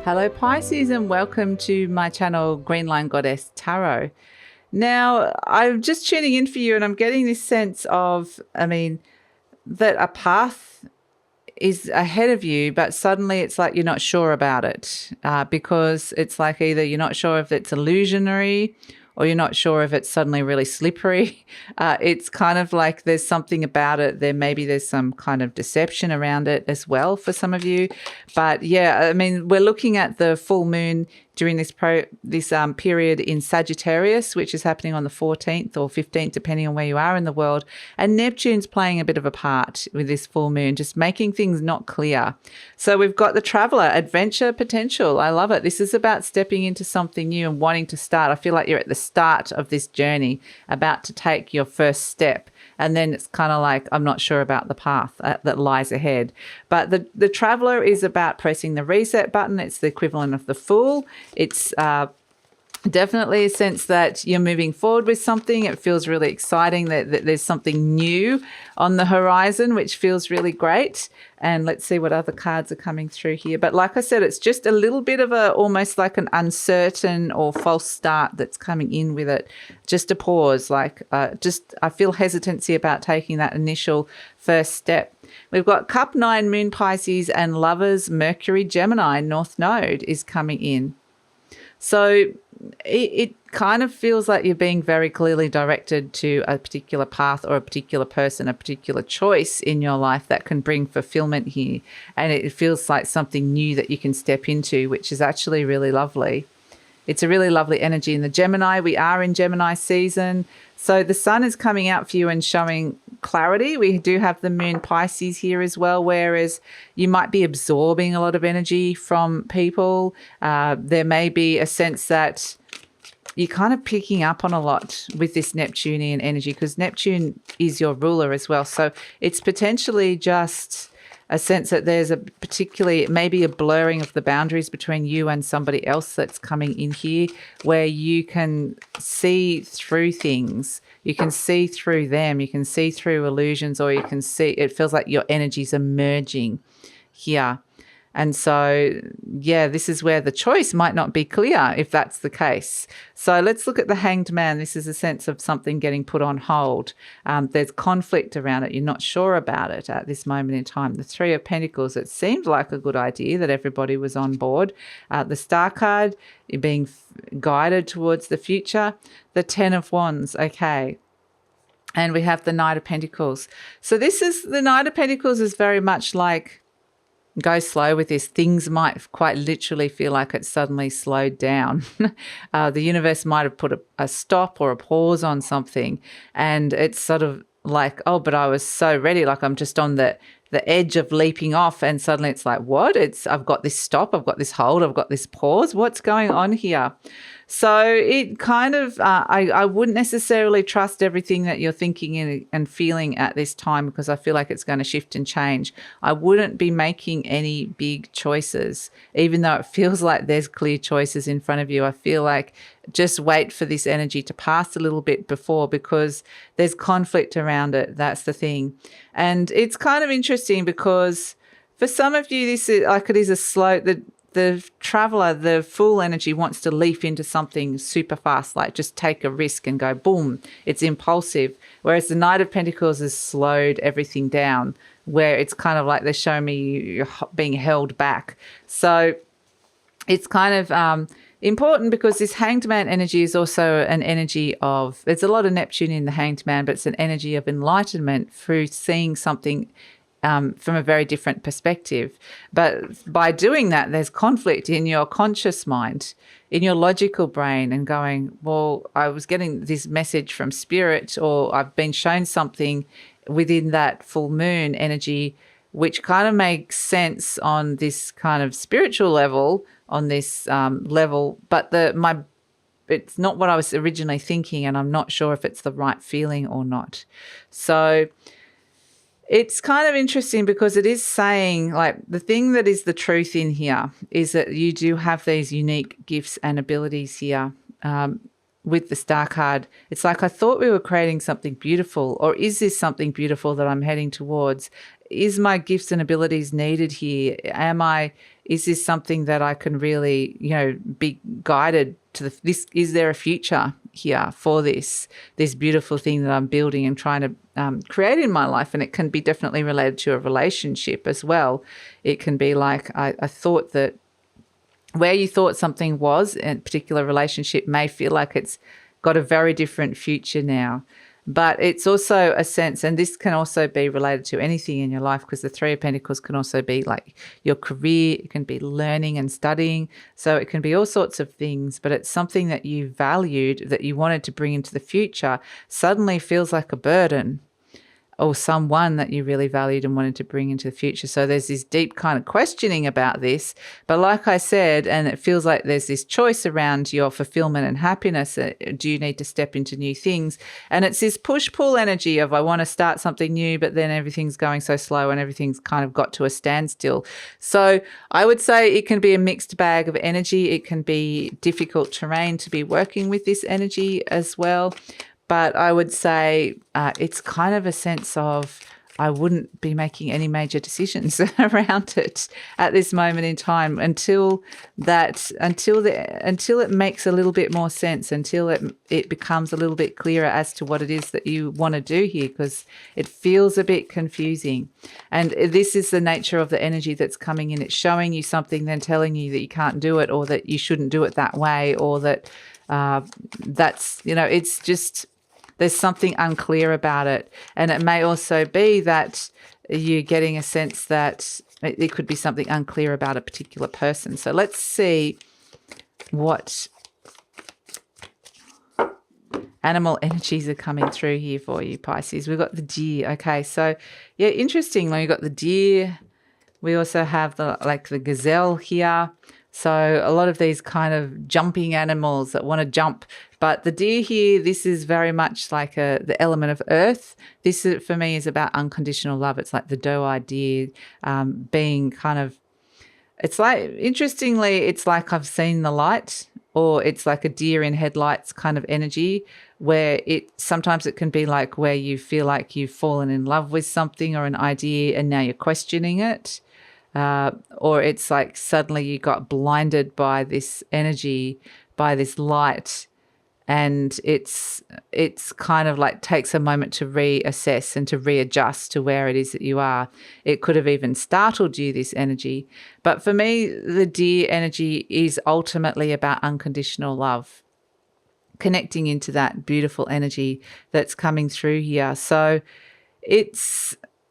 Hello Pisces and welcome to my channel Green Line Goddess Tarot. Now, I'm just tuning in for you and I'm getting this sense of, that a path is ahead of you, but suddenly it's like you're not sure about it because it's like either you're not sure if it's illusionary or you're not sure if it's suddenly really slippery. It's kind of like there's something about it. There's some kind of deception around it as well for some of you. But yeah, we're looking at the full moon during this period in Sagittarius, which is happening on the 14th or 15th, depending on where you are in the world. And Neptune's playing a bit of a part with this full moon, just making things not clear. So we've got the traveler, adventure potential. I love it. This is about stepping into something new and wanting to start. I feel like you're at the start of this journey, about to take your first step. And then it's kind of like, I'm not sure about the path that lies ahead. But the traveler is about pressing the reset button. It's the equivalent of the fool. It's definitely a sense that you're moving forward with something. It feels really exciting that there's something new on the horizon, which feels really great. And let's see what other cards are coming through here. But like I said, it's just a little bit of almost like an uncertain or false start that's coming in with it. Just a pause, I feel hesitancy about taking that initial first step. We've got Cup 9, Moon Pisces, and Lovers, Mercury, Gemini, North Node is coming in. So it kind of feels like you're being very clearly directed to a particular path or a particular person, a particular choice in your life that can bring fulfillment here. And it feels like something new that you can step into, which is actually really lovely. It's a really lovely energy in the Gemini. We are in Gemini season. So the sun is coming out for you and showing clarity. We do have the moon Pisces here as well, whereas you might be absorbing a lot of energy from people. There may be a sense that you're kind of picking up on a lot with this Neptunian energy because Neptune is your ruler as well. So it's potentially just a sense that there's maybe a blurring of the boundaries between you and somebody else that's coming in here, where you can see through things. You can see through them. You can see through illusions, or you can see, it feels like your energies are merging here. And so, yeah, this is where the choice might not be clear if that's the case. So let's look at the Hanged Man. This is a sense of something getting put on hold. There's conflict around it. You're not sure about it at this moment in time. The Three of Pentacles, it seemed like a good idea that everybody was on board. The Star card, you're being guided towards the future. The Ten of Wands, okay. And we have the Knight of Pentacles. So the Knight of Pentacles is very much like, go slow with this. Things might quite literally feel like it's suddenly slowed down. The universe might have put a stop or a pause on something, and it's sort of like, oh, but I was so ready, like I'm just on the edge of leaping off, and suddenly it's like, what? I've got this stop, I've got this hold, I've got this pause. What's going on here? So it kind of, I wouldn't necessarily trust everything that you're thinking and feeling at this time, because I feel like it's going to shift and change. I wouldn't be making any big choices, even though it feels like there's clear choices in front of you. I feel like just wait for this energy to pass a little bit before, because there's conflict around it. That's the thing. And it's kind of interesting because for some of you, this is like, it is a slow, the traveler, the fool energy wants to leap into something super fast, like just take a risk and go boom. It's impulsive. Whereas the Knight of Pentacles has slowed everything down, where it's kind of like they're showing me you're being held back. So it's kind of important, because this Hanged Man energy is also an energy of, there's a lot of Neptune in the Hanged Man, but it's an energy of enlightenment through seeing something from a very different perspective. But by doing that, there's conflict in your conscious mind, in your logical brain, and going, well, I was getting this message from spirit, or I've been shown something within that full moon energy, which kind of makes sense on this kind of spiritual level, on this level, but it's not what I was originally thinking, and I'm not sure if it's the right feeling or not. So it's kind of interesting, because it is saying, like, the thing that is the truth in here is that you do have these unique gifts and abilities here. With the Star card, it's like, I thought we were creating something beautiful, or is this something beautiful that I'm heading towards? is my gifts and abilities needed here? Is this something that I can really, be guided to this? Is there a future here for this beautiful thing that I'm building and trying to create in my life? And it can be definitely related to a relationship as well. It can be like, I thought that where you thought something was in a particular relationship may feel like it's got a very different future now. But it's also a sense, and this can also be related to anything in your life, because the Three of Pentacles can also be like your career. It can be learning and studying. So it can be all sorts of things, but it's something that you valued, that you wanted to bring into the future, suddenly feels like a burden, or someone that you really valued and wanted to bring into the future. So there's this deep kind of questioning about this. But like I said, and it feels like there's this choice around your fulfillment and happiness. Do you need to step into new things? And it's this push-pull energy of, I want to start something new, but then everything's going so slow and everything's kind of got to a standstill. So I would say it can be a mixed bag of energy. It can be difficult terrain to be working with this energy as well. But I would say it's kind of a sense of, I wouldn't be making any major decisions around it at this moment in time until it makes a little bit more sense, until it becomes a little bit clearer as to what it is that you want to do here, because it feels a bit confusing. And this is the nature of the energy that's coming in. It's showing you something, then telling you that you can't do it, or that you shouldn't do it that way, or that it's just, there's something unclear about it. And it may also be that you're getting a sense that it could be something unclear about a particular person. So let's see what animal energies are coming through here for you, Pisces. We've got the deer. Okay, so yeah, interestingly, we've got the deer. We also have the gazelle here. So a lot of these kind of jumping animals that want to jump. But the deer here, this is very much like the element of earth. This, for me, is about unconditional love. It's like the doe-eyed deer being kind of, it's like, interestingly, it's like I've seen the light, or it's like a deer in headlights kind of energy, where sometimes it can be like where you feel like you've fallen in love with something or an idea and now you're questioning it. Or it's like suddenly you got blinded by this energy, by this light, and it's kind of like takes a moment to reassess and to readjust to where it is that you are. It could have even startled you, this energy. But for me, the deer energy is ultimately about unconditional love, connecting into that beautiful energy that's coming through here. So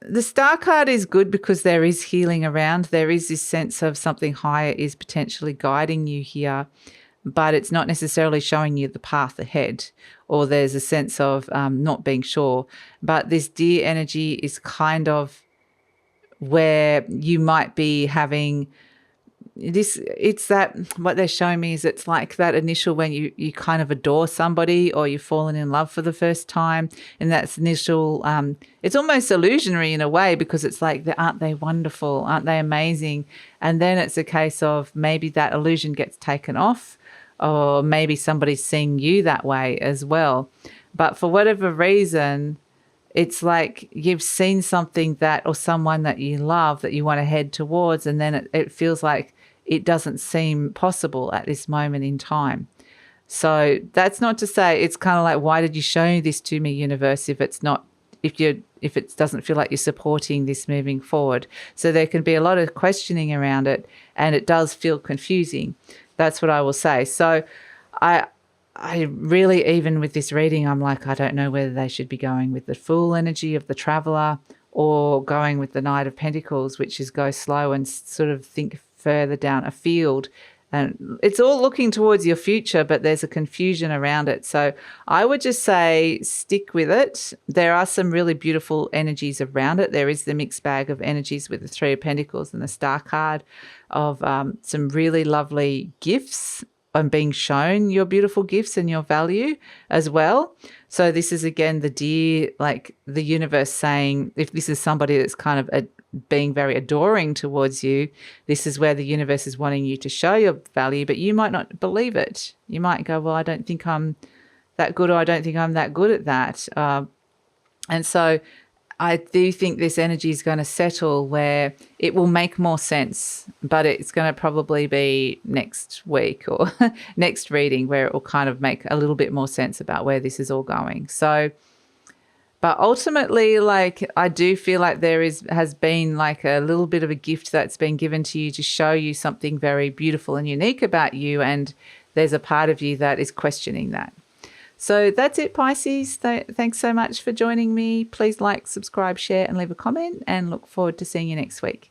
the Star card is good because there is healing around. There is this sense of something higher is potentially guiding you here, but it's not necessarily showing you the path ahead, or there's a sense of not being sure. But this deer energy is kind of where you might be having this, it's that what they're showing me is it's like that initial when you kind of adore somebody, or you've fallen in love for the first time, and that's initial it's almost illusionary in a way, because it's like, aren't they wonderful, aren't they amazing? And then it's a case of maybe that illusion gets taken off, or maybe somebody's seeing you that way as well. But for whatever reason, it's like you've seen something that, or someone that you love that you want to head towards, and then it feels like it doesn't seem possible at this moment in time. So that's not to say, it's kind of like, why did you show this to me, universe, if it doesn't feel like you're supporting this moving forward? So there can be a lot of questioning around it, and it does feel confusing. That's what I will say. So I really, even with this reading, I'm like, I don't know whether they should be going with the Fool energy of the Traveler, or going with the Knight of Pentacles, which is go slow and sort of think further down a field. And it's all looking towards your future, but there's a confusion around it. So I would just say stick with it. There are some really beautiful energies around it. There is the mixed bag of energies with the Three of Pentacles and the Star card of some really lovely gifts, and being shown your beautiful gifts and your value as well. So this is, again, the deer, like the universe saying, if this is somebody that's kind of being very adoring towards you, this is where the universe is wanting you to show your value, but you might not believe it. You might go, well, I don't think I'm that good, or I don't think I'm that good at that. And so I do think this energy is going to settle where it will make more sense, but it's going to probably be next week or next reading where it will kind of make a little bit more sense about where this is all going. So, but ultimately, like, I do feel like has been like a little bit of a gift that's been given to you to show you something very beautiful and unique about you. And there's a part of you that is questioning that. So that's it, Pisces. Thanks so much for joining me. Please like, subscribe, share, and leave a comment, and look forward to seeing you next week.